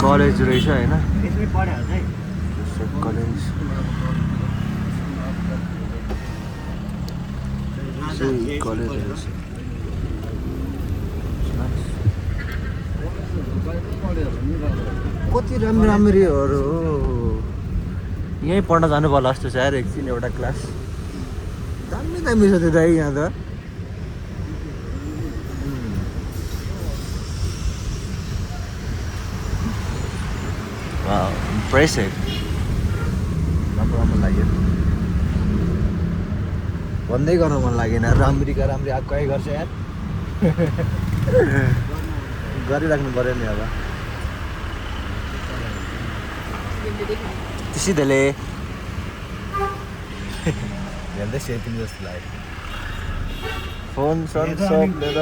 College रहेछ होइन यसमै पढ्यो होला है कलेज कलेज रहेछ कति राम्रो राम्रीहरू यहीँ पढ्न जानु पर्ला जस्तो छ यार एकछिन एउटा क्लास दामी दामी छ त्यो दाइ यहाँ त Wow, impressive. राम्रो लाग्यो भन्दै गर्न मन लागेन राम्रीका राम्री आएको कहीँ गर्छ यार गरिराख्नु पऱ्यो नि अब सिधैले हेर्दै सेटिङ जस्तो लाग्यो फोन सब लिएर